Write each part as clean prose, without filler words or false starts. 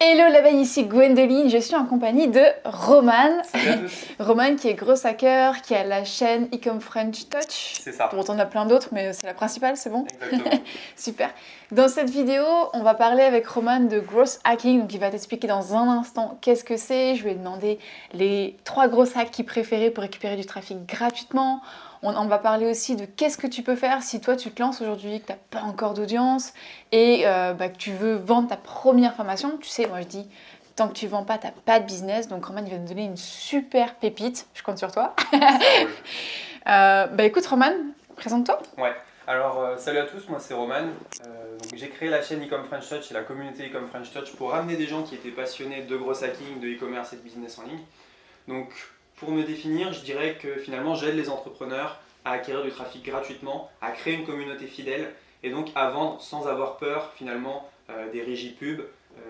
Hello là-bas, ici Gwendoline, je suis en compagnie de Roman. Salut à tous. Roman qui est gros hacker, qui a la chaîne Ecom French Touch. C'est ça. Bon, on en a plein d'autres, mais c'est la principale, c'est bon? Exactement. Super. Dans cette vidéo, on va parler avec Roman de growth hacking. Donc il va t'expliquer dans un instant qu'est-ce que c'est. Je lui ai demandé les 3 growth hacks qu'il préférait pour récupérer du trafic gratuitement. On va parler aussi de qu'est-ce que tu peux faire si toi tu te lances aujourd'hui, que tu n'as pas encore d'audience et que tu veux vendre ta première formation. Tu sais, moi je dis, tant que tu vends pas, tu n'as pas de business. Donc Roman, il va nous donner une super pépite. Je compte sur toi. Écoute Roman, présente-toi. Ouais. Alors, salut à tous, moi c'est Roman. Donc, j'ai créé la chaîne Ecom French Touch et la communauté Ecom French Touch pour ramener des gens qui étaient passionnés de gros hacking, de e-commerce et de business en ligne. Donc, pour me définir, je dirais que finalement j'aide les entrepreneurs à acquérir du trafic gratuitement, à créer une communauté fidèle et donc à vendre sans avoir peur finalement des régies pubs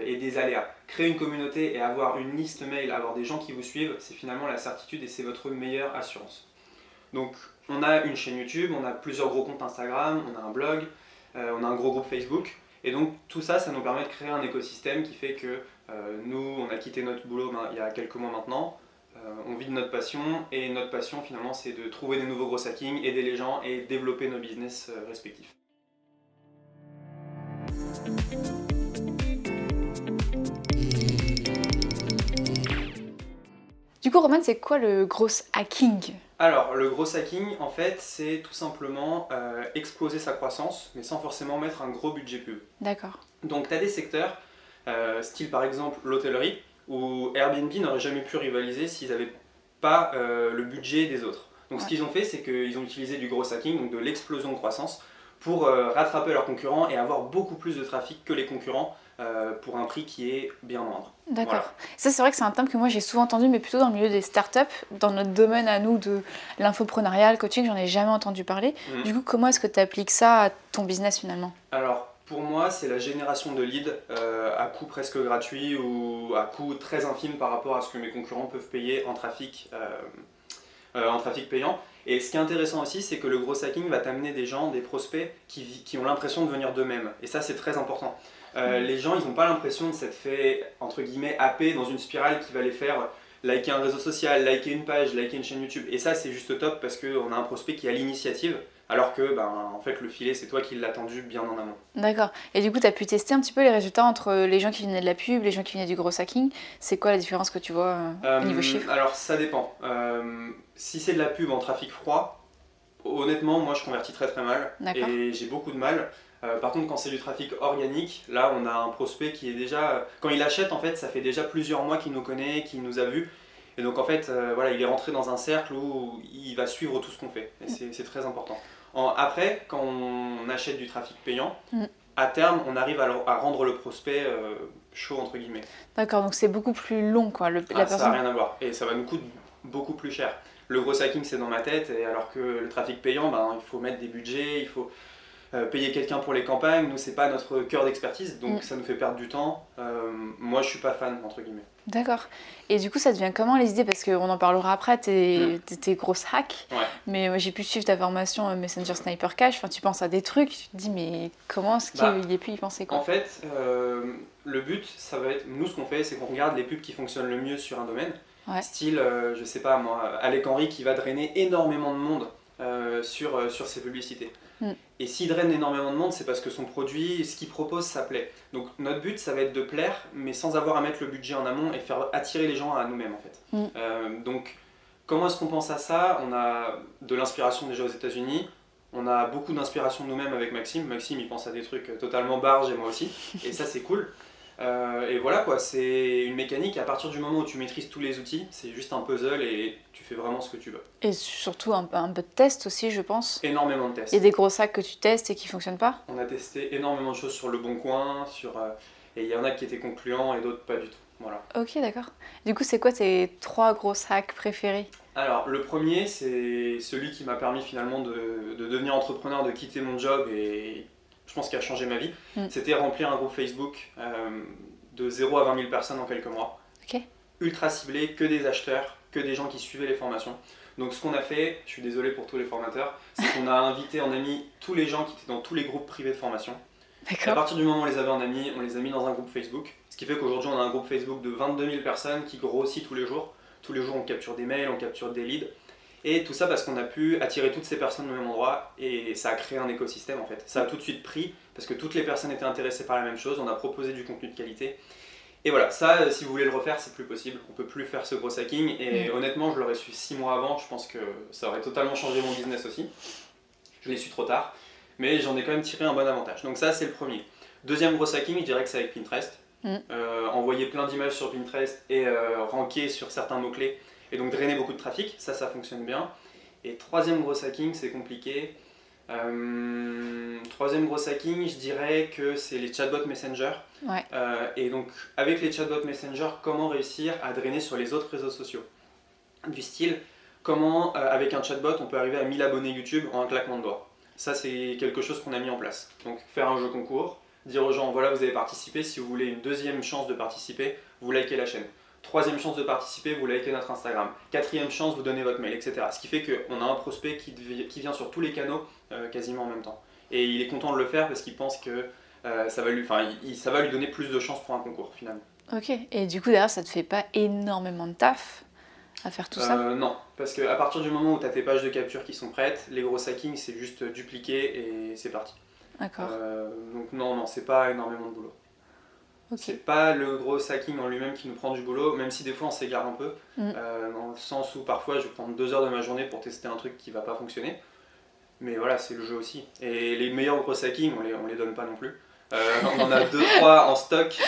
et des aléas. Créer une communauté et avoir une liste mail, avoir des gens qui vous suivent, c'est finalement la certitude et c'est votre meilleure assurance. Donc on a une chaîne YouTube, on a plusieurs gros comptes Instagram, on a un blog, on a un gros groupe Facebook. Et donc tout ça, ça nous permet de créer un écosystème qui fait que nous, on a quitté notre boulot il y a quelques mois maintenant. On vit de notre passion et notre passion finalement c'est de trouver des nouveaux gros hackings, aider les gens et développer nos business respectifs. Du coup Roman, c'est quoi le growth hacking? Alors le gros hacking en fait c'est tout simplement exploser sa croissance mais sans forcément mettre un gros budget pub. D'accord. Donc tu as des secteurs, style par exemple l'hôtellerie, où Airbnb n'aurait jamais pu rivaliser s'ils n'avaient pas le budget des autres. Donc ce qu'ils ont fait, c'est qu'ils ont utilisé du gros hacking, donc de l'explosion de croissance, pour rattraper leurs concurrents et avoir beaucoup plus de trafic que les concurrents pour un prix qui est bien moindre. D'accord. Voilà. Ça, c'est vrai que c'est un terme que moi j'ai souvent entendu, mais plutôt dans le milieu des startups. Dans notre domaine à nous de l'infoprenariat, le coaching, j'en ai jamais entendu parler. Du coup, comment est-ce que tu appliques ça à ton business finalement? Alors, pour moi, c'est la génération de leads à coût presque gratuit ou à coût très infime par rapport à ce que mes concurrents peuvent payer en trafic payant. Et ce qui est intéressant aussi, c'est que le gros hacking va t'amener des gens, des prospects qui ont l'impression de venir d'eux-mêmes. Et ça, c'est très important. Les gens, ils n'ont pas l'impression de s'être fait, entre guillemets, happer dans une spirale qui va les faire liker un réseau social, liker une page, liker une chaîne YouTube. Et ça, c'est juste top parce qu'on a un prospect qui a l'initiative, alors que, en fait, le filet, c'est toi qui l'as tendu bien en amont. D'accord. Et du coup, tu as pu tester un petit peu les résultats entre les gens qui venaient de la pub, les gens qui venaient du gros hacking. C'est quoi la différence que tu vois au niveau chiffre? Alors, ça dépend. Si c'est de la pub en trafic froid, honnêtement, moi, je convertis très très mal. Et j'ai beaucoup de mal. Par contre, quand c'est du trafic organique, là, on a un prospect qui est déjà... Quand il achète, en fait, ça fait déjà plusieurs mois qu'il nous connaît, qu'il nous a vus. Et donc, en fait, voilà, il est rentré dans un cercle où il va suivre tout ce qu'on fait. Et c'est très important. Après, quand on achète du trafic payant, à terme, on arrive à rendre le prospect chaud, entre guillemets. D'accord, donc c'est beaucoup plus long, quoi. Ça n'a rien à voir. Et ça va nous coûter beaucoup plus cher. Le gros hacking, c'est dans ma tête, et alors que le trafic payant, il faut mettre des budgets, il faut... payer quelqu'un pour les campagnes, nous c'est pas notre cœur d'expertise, donc ça nous fait perdre du temps. Moi je suis pas fan entre guillemets. D'accord. Et du coup ça devient comment les idées? Parce qu'on en parlera après, tes grosses hacks. Ouais. Mais moi, j'ai pu suivre ta formation Messenger Sniper Cache, enfin, tu penses à des trucs, tu te dis mais comment est-ce qu'il ait pu y penser quoi? En fait, le but ça va être, nous ce qu'on fait c'est qu'on regarde les pubs qui fonctionnent le mieux sur un domaine. Ouais. Style, je sais pas moi, Alec Henry qui va drainer énormément de monde sur ses publicités. Et s'il draine énormément de monde, c'est parce que son produit, ce qu'il propose, ça plaît. Donc notre but, ça va être de plaire, mais sans avoir à mettre le budget en amont et faire attirer les gens à nous-mêmes en fait. Donc comment est-ce qu'on pense à ça? On a de l'inspiration déjà aux États-Unis. On a beaucoup d'inspiration nous-mêmes avec Maxime. Maxime, il pense à des trucs totalement barges et moi aussi. Et ça, c'est cool. Et voilà quoi, c'est une mécanique. À partir du moment où tu maîtrises tous les outils, c'est juste un puzzle et tu fais vraiment ce que tu veux. Et surtout un peu de test aussi, je pense. Énormément de tests. Il y a des gros hacks que tu testes et qui fonctionnent pas? On a testé énormément de choses sur Le Bon Coin, et il y en a qui étaient concluants et d'autres pas du tout. Voilà. Ok, d'accord. Du coup, c'est quoi tes 3 gros hacks préférés? Alors, le premier, c'est celui qui m'a permis finalement de devenir entrepreneur, de quitter mon job et je pense qu'il a changé ma vie. C'était remplir un groupe Facebook de 0 à 20 000 personnes en quelques mois. Okay. Ultra ciblé, que des acheteurs, que des gens qui suivaient les formations. Donc ce qu'on a fait, je suis désolé pour tous les formateurs, c'est qu'on a invité en ami tous les gens qui étaient dans tous les groupes privés de formation. Et à D'accord. partir du moment où on les avait en amis, on les a mis dans un groupe Facebook. Ce qui fait qu'aujourd'hui, on a un groupe Facebook de 22 000 personnes qui grossit tous les jours. Tous les jours, on capture des mails, on capture des leads. Et tout ça parce qu'on a pu attirer toutes ces personnes au même endroit et ça a créé un écosystème en fait. Ça a tout de suite pris parce que toutes les personnes étaient intéressées par la même chose, on a proposé du contenu de qualité. Et voilà, ça, si vous voulez le refaire, c'est plus possible. On peut plus faire ce gros hacking. Et honnêtement, je l'aurais su 6 mois avant. Je pense que ça aurait totalement changé mon business aussi. Je l'ai su trop tard. Mais j'en ai quand même tiré un bon avantage. Donc ça, c'est le premier. Deuxième gros hacking, je dirais que c'est avec Pinterest. Envoyer plein d'images sur Pinterest et ranker sur certains mots-clés. Et donc drainer beaucoup de trafic. Ça fonctionne bien. Et troisième gros hacking, c'est compliqué. Troisième gros hacking, je dirais que c'est les chatbots Messenger. Ouais. Et donc, avec les chatbots Messenger, comment réussir à drainer sur les autres réseaux sociaux? Du style, comment, avec un chatbot, on peut arriver à 1000 abonnés YouTube en un claquement de doigts. Ça, c'est quelque chose qu'on a mis en place. Donc, faire un jeu concours, dire aux gens, voilà, vous avez participé, si vous voulez une deuxième chance de participer, vous likez la chaîne. Troisième chance de participer, vous likez notre Instagram. Quatrième chance, vous donnez votre mail, etc. Ce qui fait qu'on a un prospect qui vient sur tous les canaux quasiment en même temps. Et il est content de le faire parce qu'il pense que ça va lui donner plus de chances pour un concours finalement. Ok, et du coup derrière ça te fait pas énormément de taf à faire tout ça? Non, parce qu'à partir du moment où tu as tes pages de capture qui sont prêtes, les gros hackings c'est juste dupliquer et c'est parti. D'accord. Donc non, c'est pas énormément de boulot. Okay. C'est pas le gros hacking en lui-même qui nous prend du boulot, même si des fois on s'égare un peu, dans le sens où parfois je vais prendre 2 heures de ma journée pour tester un truc qui va pas fonctionner. Mais voilà, c'est le jeu aussi. Et les meilleurs gros hackings, on les donne pas non plus. On en a 2-3 en stock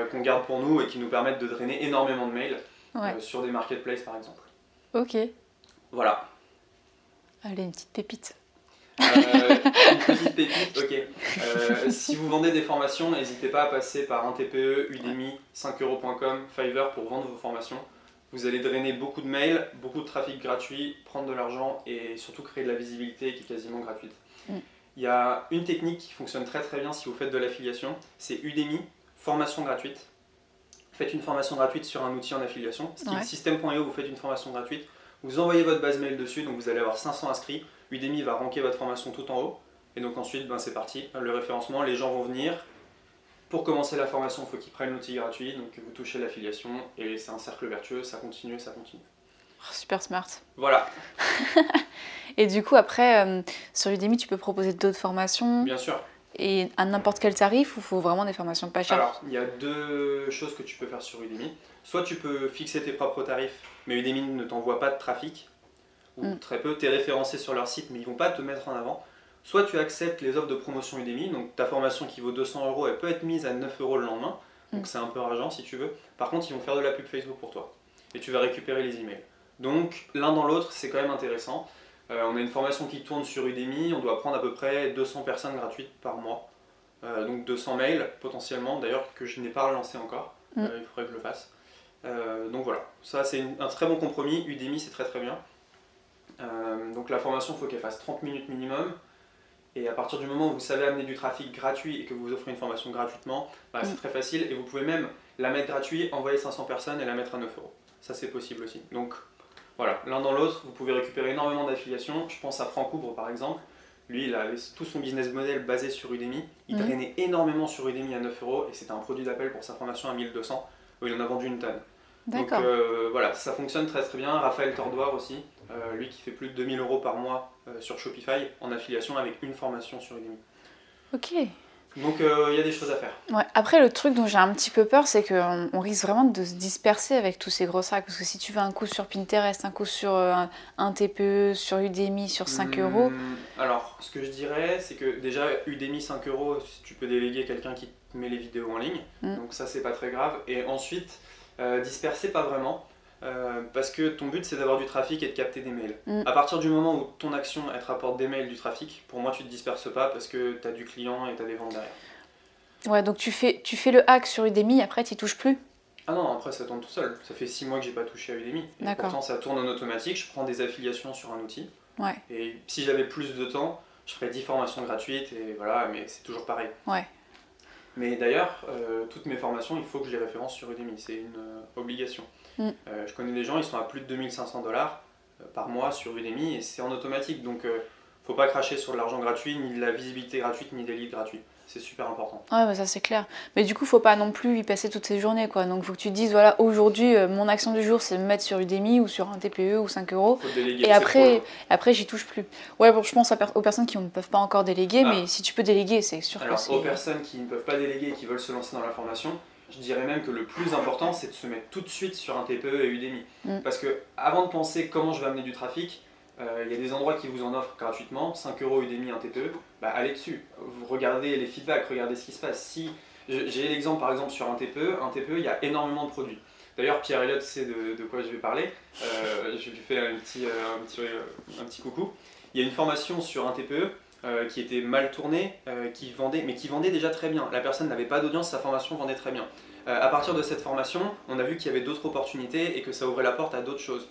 qu'on garde pour nous et qui nous permettent de drainer énormément de mails sur des marketplaces par exemple. Ok. Voilà. Allez, une petite pépite. Une petite pépite, ok. Si vous vendez des formations, n'hésitez pas à passer par un TPE, Udemy, 5euros.com, Fiverr pour vendre vos formations. Vous allez drainer beaucoup de mails, beaucoup de trafic gratuit, prendre de l'argent et surtout créer de la visibilité qui est quasiment gratuite. Il y a une technique qui fonctionne très très bien si vous faites de l'affiliation, c'est Udemy, formation gratuite. Faites une formation gratuite sur un outil en affiliation, System.io, vous faites une formation gratuite, vous envoyez votre base mail dessus, donc vous allez avoir 500 inscrits, Udemy va ranker votre formation tout en haut, et donc ensuite c'est parti, le référencement, les gens vont venir. Pour commencer la formation, il faut qu'ils prennent l'outil gratuit, donc vous touchez l'affiliation, et c'est un cercle vertueux, ça continue, ça continue. Oh, super smart. Voilà. Et du coup, après, sur Udemy, tu peux proposer d'autres formations? Bien sûr. Et à n'importe quel tarif ou il faut vraiment des formations pas chères? Alors, il y a 2 choses que tu peux faire sur Udemy. Soit tu peux fixer tes propres tarifs, mais Udemy ne t'envoie pas de trafic, ou très peu, tu es référencé sur leur site, mais ils ne vont pas te mettre en avant. Soit tu acceptes les offres de promotion Udemy, donc ta formation qui vaut 200 €, elle peut être mise à 9 € le lendemain, donc c'est un peu rageant si tu veux. Par contre, ils vont faire de la pub Facebook pour toi, et tu vas récupérer les emails. Donc, l'un dans l'autre, c'est quand même intéressant. On a une formation qui tourne sur Udemy, on doit prendre à peu près 200 personnes gratuites par mois. Donc 200 mails potentiellement, d'ailleurs que je n'ai pas relancé encore, il faudrait que je le fasse. Donc voilà, ça c'est un très bon compromis, Udemy c'est très très bien. Donc la formation, il faut qu'elle fasse 30 minutes minimum, et à partir du moment où vous savez amener du trafic gratuit et que vous offrez une formation gratuitement, c'est très facile, et vous pouvez même la mettre gratuite, envoyer 500 personnes et la mettre à 9 €. Ça c'est possible aussi. Donc voilà, l'un dans l'autre, vous pouvez récupérer énormément d'affiliations. Je pense à Franck Oubre par exemple. Lui, il avait tout son business model basé sur Udemy. Il drainait énormément sur Udemy à 9 € et c'était un produit d'appel pour sa formation à 1200 où il en a vendu une tonne. Donc voilà, ça fonctionne très très bien. Raphaël Tordoir aussi, lui qui fait plus de 2000 € par mois sur Shopify en affiliation avec une formation sur Udemy. Ok. Donc il y a des choses à faire. Ouais. Après, le truc dont j'ai un petit peu peur, c'est qu'on risque vraiment de se disperser avec tous ces gros sacs. Parce que si tu veux un coup sur Pinterest, un coup sur un TPE, sur Udemy, sur 5 €. Alors, ce que je dirais, c'est que déjà, Udemy 5 €, tu peux déléguer quelqu'un qui te met les vidéos en ligne. Donc ça, c'est pas très grave. Et ensuite, disperser pas vraiment. Parce que ton but c'est d'avoir du trafic et de capter des mails. À partir du moment où ton action elle te rapporte des mails, du trafic, pour moi tu te disperses pas parce que tu as du client et tu as des ventes derrière. Ouais, donc tu fais le hack sur Udemy, après tu touches plus? Ah non, après ça tourne tout seul. Ça fait 6 mois que j'ai pas touché à Udemy. Et pourtant ça tourne en automatique, je prends des affiliations sur un outil. Ouais. Et si j'avais plus de temps, je ferais 10 formations gratuites et voilà, mais c'est toujours pareil. Ouais. Mais d'ailleurs, toutes mes formations, il faut que je les référence sur Udemy, c'est une obligation. Je connais des gens, ils sont à plus de 2500 $ par mois sur Udemy et c'est en automatique, donc faut pas cracher sur de l'argent gratuit, ni de la visibilité gratuite, ni des leads gratuits. c'est super important. Ouais, bah ça c'est clair. Mais du coup, faut pas non plus y passer toutes ces journées, quoi. Donc, faut que tu te dises, voilà, aujourd'hui, mon action du jour, c'est me mettre sur Udemy ou sur un TPE ou 5 euros. Faut déléguer, Et c'est trop long. après, j'y touche plus. Ouais, bon, je pense aux personnes qui ne peuvent pas encore déléguer, Ah. mais si tu peux déléguer, c'est sûr que Alors, c'est... aux personnes qui ne peuvent pas déléguer et qui veulent se lancer dans la formation, je dirais même que le plus important, c'est de se mettre tout de suite sur un TPE et Udemy. Parce que avant de penser comment je vais amener du trafic, il y a des endroits qui vous en offrent gratuitement, 5 euros Udemy, un TPE, bah allez dessus. Vous regardez les feedbacks, regardez ce qui se passe. Si j'ai l'exemple par exemple sur un TPE, il y a énormément de produits. D'ailleurs, Pierre Elliott sait de quoi je vais parler. Je lui fais un petit coucou. Il y a une formation sur un TPE qui était mal tournée, qui vendait déjà très bien. La personne n'avait pas d'audience, sa formation vendait très bien. À partir de cette formation, on a vu qu'il y avait d'autres opportunités et que ça ouvrait la porte à d'autres choses.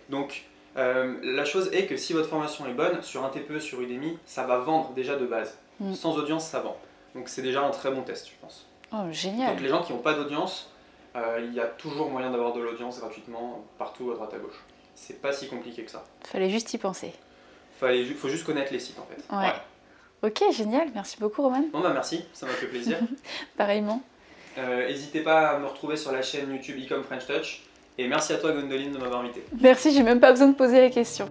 Donc, la chose est que si votre formation est bonne, sur un TPE, sur Udemy, ça va vendre déjà de base. Sans audience, ça vend. Donc c'est déjà un très bon test, je pense. Oh, génial. Donc les gens qui n'ont pas d'audience, il y a toujours moyen d'avoir de l'audience gratuitement, partout, à droite à gauche. C'est pas si compliqué que ça. Fallait juste y penser. Faut juste connaître les sites en fait. Ouais. Ok, génial. Merci beaucoup, Roman. Bon bah merci, ça m'a fait plaisir. Pareillement. N'hésitez pas à me retrouver sur la chaîne YouTube Ecom French Touch. Et merci à toi Gwendoline de m'avoir invité. Merci, j'ai même pas besoin de poser les questions.